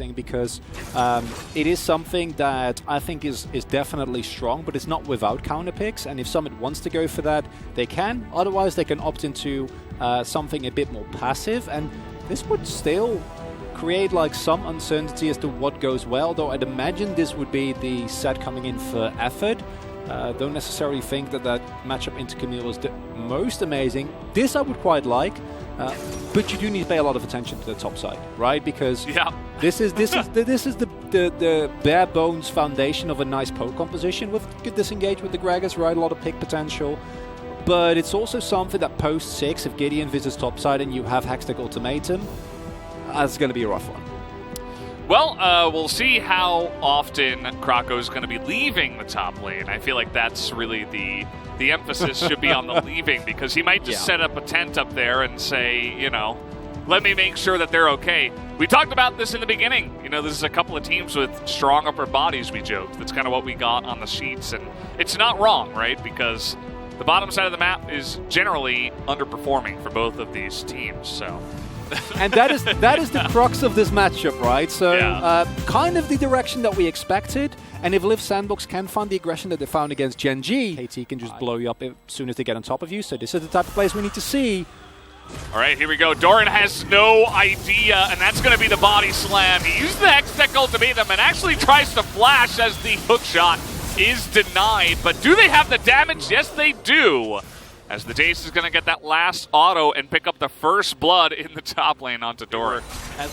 interesting because it is something that I think is definitely strong, but it's not without counter picks. And if Summit wants to go for that, they can. Otherwise, they can opt into something a bit more passive, and this would still create like some uncertainty as to what goes well, though I'd imagine this would be the set coming in for effort. Don't necessarily think that matchup into Camille is the most amazing. This I would quite like, but you do need to pay a lot of attention to the top side, right? Because this is the bare bones foundation of a nice poke composition with good disengage with the Gragas, right? A lot of pick potential. But it's also something that post 6, if Gideon visits top side and you have Hextech Ultimatum, that's going to be a rough one. Well, we'll see how often Krakow is going to be leaving the top lane. I feel like that's really the emphasis should be on the leaving, because he might just set up a tent up there and say, you know, let me make sure that they're okay. We talked about this in the beginning. You know, this is a couple of teams with strong upper bodies, we joked. That's kind of what we got on the sheets, and it's not wrong, right? Because the bottom side of the map is generally underperforming for both of these teams, so... And that is the crux of this matchup, right? So kind of the direction that we expected. And if Liv Sandbox can find the aggression that they found against Gen G, KT can just blow you up as soon as they get on top of you. So this is the type of plays we need to see. All right, here we go. Doran has no idea, and that's going to be the body slam. He used the Hextech Ultimatum and actually tries to flash as the hook shot is denied. But do they have the damage? Yes, they do. As the Jace is going to get that last auto and pick up the first blood in the top lane onto Doran,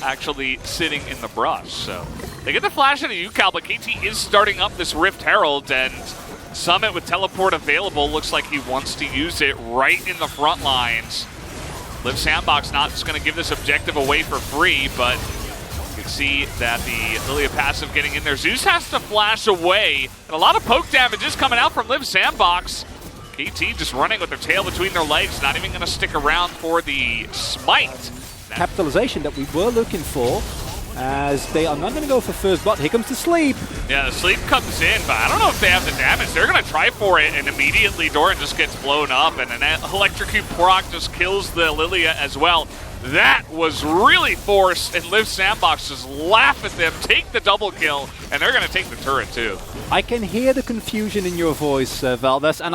actually sitting in the brush. So they get the flash into UCal, but KT is starting up this Rift Herald, and Summit with teleport available looks like he wants to use it right in the front lines. Liv Sandbox not just going to give this objective away for free, but you can see that the Lilia passive getting in there. Zeus has to flash away, and a lot of poke damage is coming out from Liv Sandbox. KT just running with their tail between their legs, not even going to stick around for the smite. Capitalization that we were looking for, as they are not going to go for first blood. Here comes the sleep. Yeah, the sleep comes in, but I don't know if they have the damage. They're going to try for it, and immediately Doran just gets blown up, and an electrocute proc just kills the Lilia as well. That was really forced, and Liv Sandbox just laugh at them, take the double kill, and they're going to take the turret too. I can hear the confusion in your voice, Valdez, and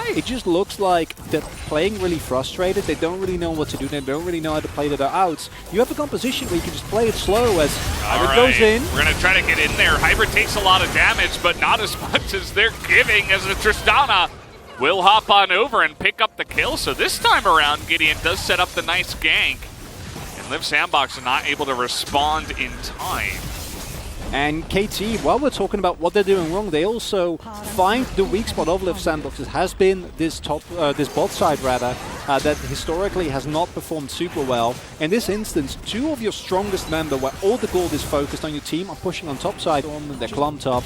it just looks like they're playing really frustrated. They don't really know what to do. They don't really know how to play their outs. You have a composition where you can just play it slow as Hybrid goes in. We're going to try to get in there. Hybrid takes a lot of damage, but not as much as they're giving, as the Tristana will hop on over and pick up the kill. So this time around, Gideon does set up the nice gank, and Liv Sandbox are not able to respond in time. And KT, while we're talking about what they're doing wrong, they also find the weak spot of Liv Sandbox. It has been this bot side rather, that historically has not performed super well. In this instance, two of your strongest members, where all the gold is focused on your team, are pushing on top side. They're clumped up.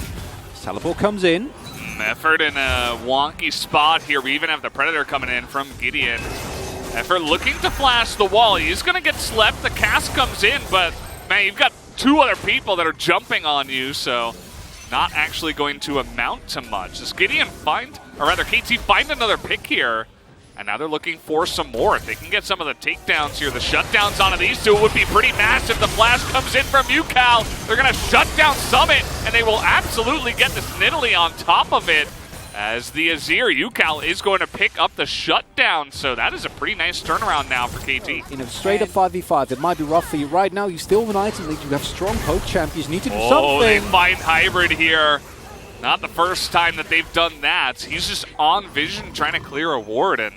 Teleport comes in. Effort in a wonky spot here. We even have the Predator coming in from Gideon. Effort looking to flash the wall. He's going to get slept. The cast comes in, but man, you've got two other people that are jumping on you, so not actually going to amount to much. Does Gideon find, or rather KT find another pick here? And now they're looking for some more. If they can get some of the takedowns here, the shutdowns onto these two would be pretty massive. The flash comes in from UCal. They're going to shut down Summit, and they will absolutely get this Nidalee on top of it. As the Azir, UCal is going to pick up the shutdown. So that is a pretty nice turnaround now for KT. In a straight up 5v5, it might be rough for you right now. You still have an item lead. You have strong poke champions. You need to do something. Oh, they find Hybrid here. Not the first time that they've done that. He's just on vision trying to clear a ward, and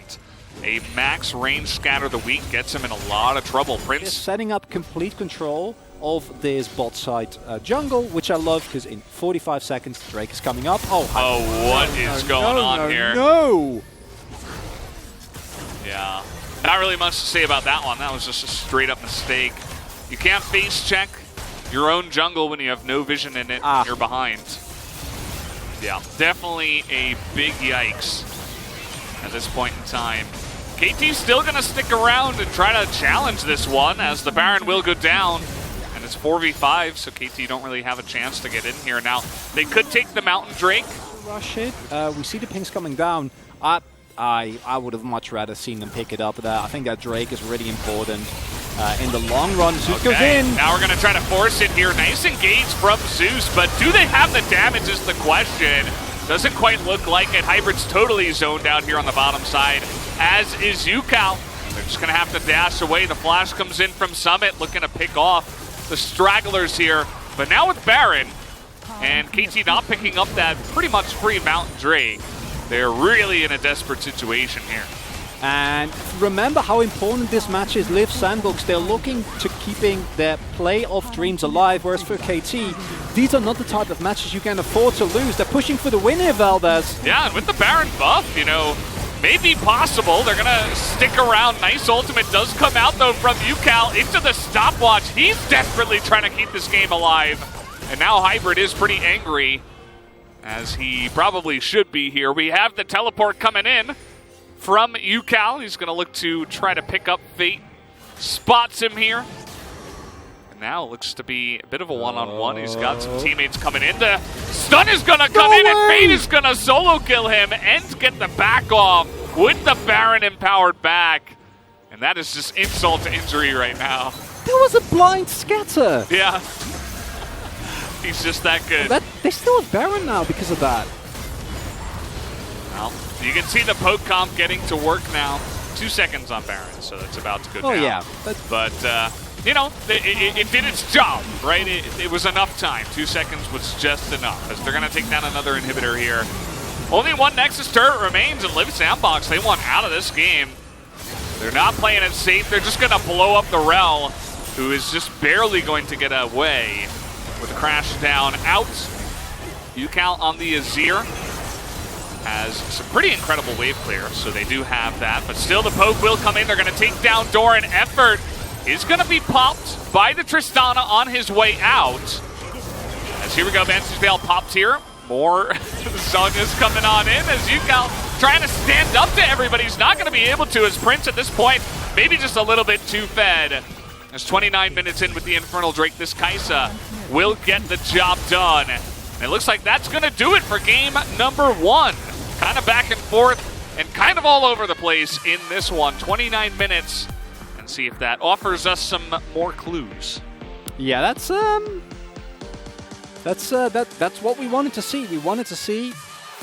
a max range scatter the weak gets him in a lot of trouble. Prince setting up complete control of this bot side jungle, which I love, because in 45 seconds Drake is coming up. What is going on here? No! Yeah, not really much to say about that one. That was just a straight up mistake. You can't face check your own jungle when you have no vision in it and you're behind. Yeah, definitely a big yikes at this point in time. KT's still going to stick around and try to challenge this one, as the Baron will go down. And it's 4v5, so KT don't really have a chance to get in here. Now, they could take the Mountain Drake. Rush it. We see the pings coming down. I would have much rather seen them pick it up there. I think that Drake is really important. in the long run. Zeus goes in. Now we're going to try to force it here. Nice engage from Zeus, but do they have the damage is the question. Doesn't quite look like it. Hybrid's totally zoned out here on the bottom side, as is UCal. They're just going to have to dash away. The flash comes in from Summit, looking to pick off the stragglers here. But now with Baron, and KT not picking up that pretty much free Mountain Drake, they're really in a desperate situation here. And remember how important this match is. Liv Sandbox, they're looking to keeping their playoff dreams alive, whereas for KT, these are not the type of matches you can afford to lose. They're pushing for the win here, Valdez. Yeah, and with the Baron buff, you know, maybe possible. They're going to stick around. Nice ultimate does come out, though, from UCal into the stopwatch. He's desperately trying to keep this game alive. And now Hybrid is pretty angry, as he probably should be here. We have the teleport coming in from UCal. He's going to look to try to pick up Fate. Spots him here. And now it looks to be a bit of a one-on-one. He's got some teammates coming in. The stun is going to come in, and Fate is going to solo kill him and get the back off with the Baron empowered back. And that is just insult to injury right now. There was a blind scatter. Yeah. He's just that good. They still have Baron now because of that. Well, you can see the poke comp getting to work now. 2 seconds on Baron, so that's about to go down. Oh, yeah. But you know, it did its job, right? It was enough time. 2 seconds was just enough, as they're going to take down another inhibitor here. Only one Nexus turret remains, and Liv Sandbox, they want out of this game. They're not playing it safe. They're just going to blow up the Rel, who is just barely going to get away with a crash down out. UCal on the Azir has some pretty incredible wave clear, so they do have that. But still, the poke will come in. They're going to take down Doran. Effort is going to be popped by the Tristana on his way out. As here we go, Vantage Veil popped here. More Zonya's coming on in as UCal trying to stand up to everybody. He's not going to be able to, as Prince at this point, maybe just a little bit too fed. There's 29 minutes in with the Infernal Drake. This Kai'Sa will get the job done. And it looks like that's going to do it for game number 1. Kind of back and forth and kind of all over the place in this one. 29 minutes. And see if that offers us some more clues. Yeah, that's what we wanted to see. We wanted to see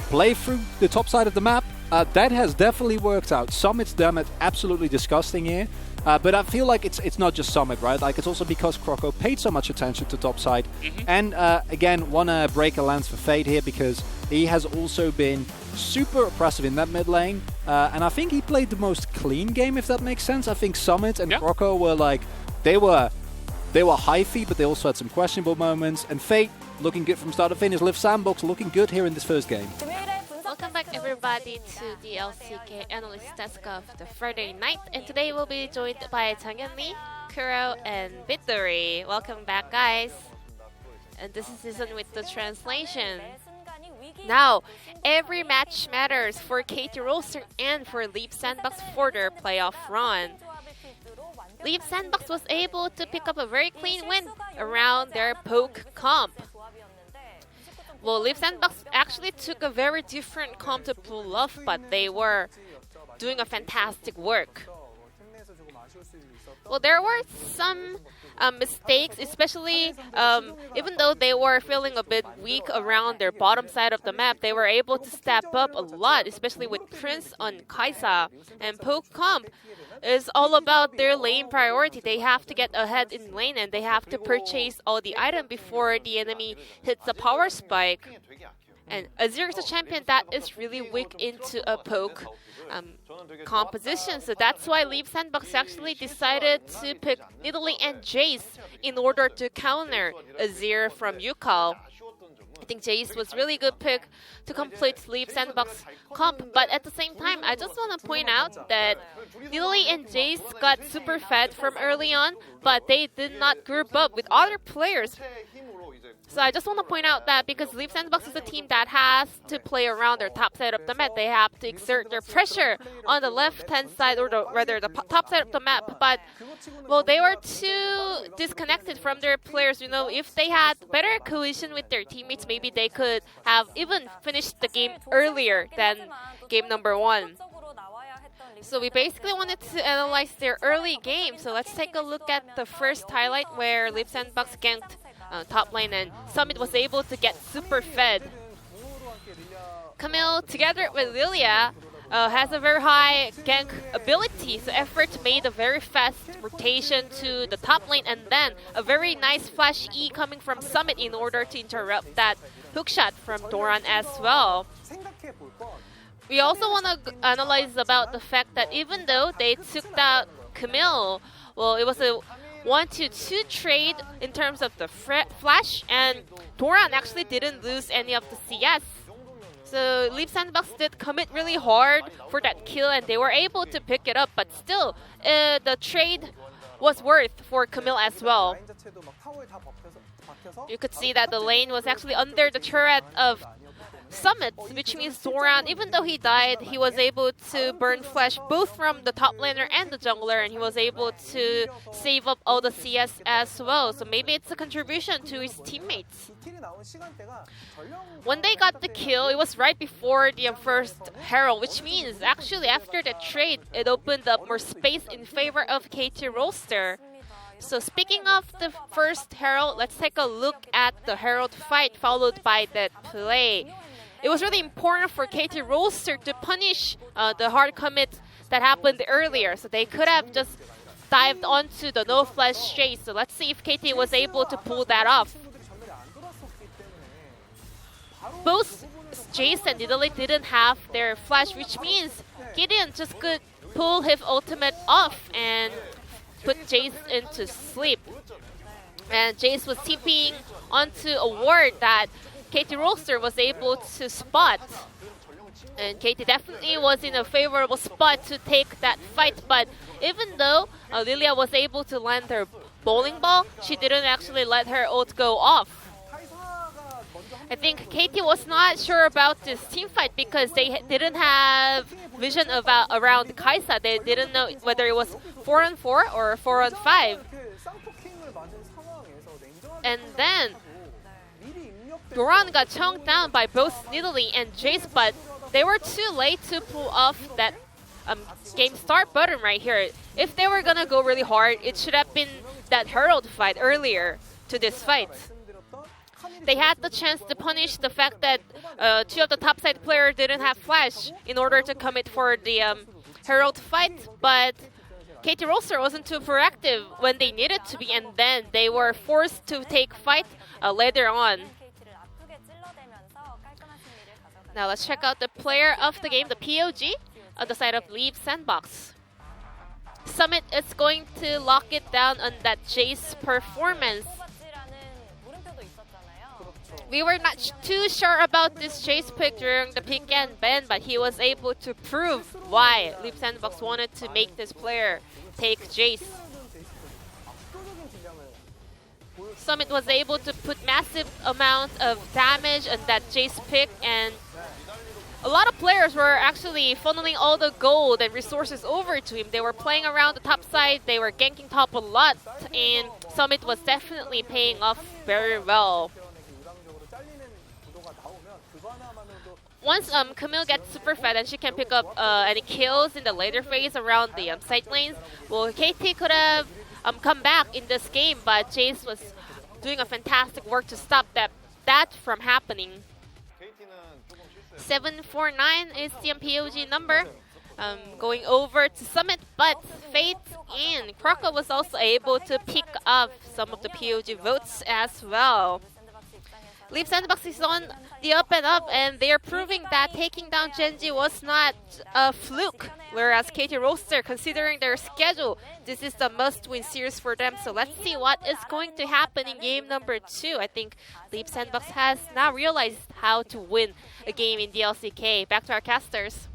play through the top side of the map. That has definitely worked out. Summit's done it absolutely disgusting here. But I feel like it's not just Summit, right? Like, it's also because Croco paid so much attention to top side. And again, want to break a lance for Fate here, because he has also been super oppressive in that mid lane. And I think he played the most clean game, if that makes sense. I think Summit and Croco were like, they were hyphy, but they also had some questionable moments. And Fate looking good from start to finish. Liv Sandbox looking good here in this first game. Welcome back, everybody, to the LCK Analyst Desk of the Friday night. And today we'll be joined by Changhyun Lee, Kuro, and Victory. Welcome back, guys. And this is Season with the translation. Now, every match matters for KT roster and for Liv Sandbox for their playoff run. Liv Sandbox was able to pick up a very clean win around their poke comp. Well, Liv Sandbox actually took a very different comp to pull off, but they were doing a fantastic work. Well, there were some mistakes, especially even though they were feeling a bit weak around their bottom side of the map, they were able to step up a lot, especially with Prince on Kai'Sa. And poke comp is all about their lane priority. They have to get ahead in lane, and they have to purchase all the items before the enemy hits a power spike. And Azir is a champion that is really weak into a poke composition, so that's why Liv Sandbox actually decided to pick Nidalee and Jace in order to counter Azir from UCal. I think Jace was really good pick to complete Liv Sandbox comp, but at the same time, I just want to point out that Nidalee and Jace got super fed from early on, but they did not group up with other players. So I just want to point out that because Liv Sandbox is a team that has to play around their top side of the map, they have to exert their pressure on the left-hand side, or rather the top side of the map. But, well, they were too disconnected from their players. You know, if they had better cohesion with their teammates, maybe they could have even finished the game earlier than game number 1. So we basically wanted to analyze their early game. So let's take a look at the first highlight where Leap Sandbox ganked top lane and Summit was able to get super fed. Camille, together with Lilia, has a very high gank ability, so Effort made a very fast rotation to the top lane and then a very nice flash E coming from Summit in order to interrupt that hookshot from Doran as well. We also want to analyze about the fact that even though they took out Camille, well, it was a 1-2 trade in terms of the flash, and Doran actually didn't lose any of the CS. So Leap Sandbox did commit really hard for that kill and they were able to pick it up, but still, the trade was worth for Camille as well. You could see that the lane was actually under the turret of Summit, which means Doran, even though he died, he was able to burn flash both from the top laner and the jungler, and he was able to save up all the CS as well. So maybe it's a contribution to his teammates. When they got the kill, it was right before the first Herald, which means actually after the trade, it opened up more space in favor of KT Roster. So speaking of the first Herald, let's take a look at the Herald fight followed by that play. It was really important for KT Roster to punish the hard commit that happened earlier. So they could have just dived onto the no flash chase. So let's see if KT was able to pull that off. Both Jace and Nidalee didn't have their flash, which means Gideon just could pull his ultimate off and put Jace into sleep. And Jace was TPing onto a ward that KT Roster was able to spot. And KT definitely was in a favorable spot to take that fight, but even though Lilia was able to land her bowling ball, she didn't actually let her ult go off. I think KT was not sure about this team fight because they didn't have vision around Kaisa. They didn't know whether it was 4-on-4 or 4-on-5. And then Doran got chunked down by both Nidalee and Jace, but they were too late to pull off that game start button right here. If they were gonna go really hard, it should have been that Herald fight earlier to this fight. They had the chance to punish the fact that two of the topside players didn't have flash in order to commit for the Herald fight, but KT Roster wasn't too proactive when they needed to be, and then they were forced to take fight later on. Now let's check out the player of the game, the POG, on the side of Leap Sandbox. Summit is going to lock it down on that Jace performance. We were not too sure about this Jace pick during the pick and ban, but he was able to prove why Leap Sandbox wanted to make this player take Jace. Summit was able to put massive amount of damage on that Jace pick, and a lot of players were actually funneling all the gold and resources over to him. They were playing around the top side, they were ganking top a lot, and Summit was definitely paying off very well. Once Camille gets super fed and she can pick up any kills in the later phase around the side lanes, well, KT could have come back in this game, but Jace was doing a fantastic work to stop that from happening. 749 is the POG number. Going over to Summit, but Fate and Kraka was also able to pick up some of the POG votes as well. Leap Sandbox is on the up and up, and they are proving that taking down Genji was not a fluke. Whereas KT Roster, considering their schedule, this is the must-win series for them. So let's see what is going to happen in game number 2. I think Leap Sandbox has now realized how to win a game in the LCK. Back to our casters.